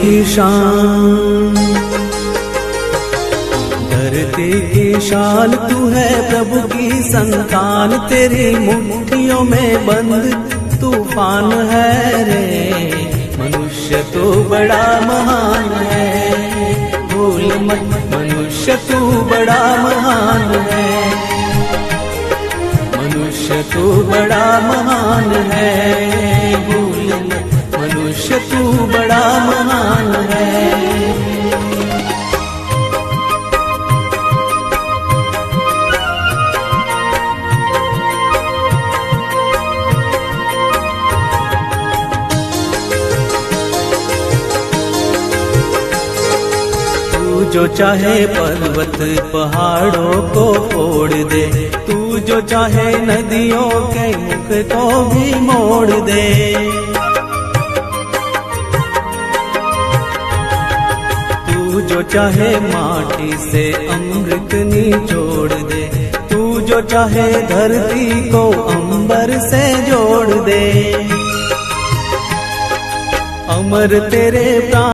की शान, धरती की शान तू है, प्रभु की संतान। तेरी मुट्ठियों में बंद तूफान है रे, मनुष्य तो बड़ा महान है। भूल मत मनुष्य तू बड़ा महान है, मनुष्य तू बड़ा महान है। भूल मत मनुष्य तू बड़ा महान है। जो चाहे पर्वत पहाड़ों को फोड़ दे, तू जो चाहे नदियों के मुख को भी मोड़ दे। तू जो चाहे माटी से अमृत निचोड़ दे, तू जो चाहे धरती को अंबर से जोड़ दे। अमर तेरे प्राण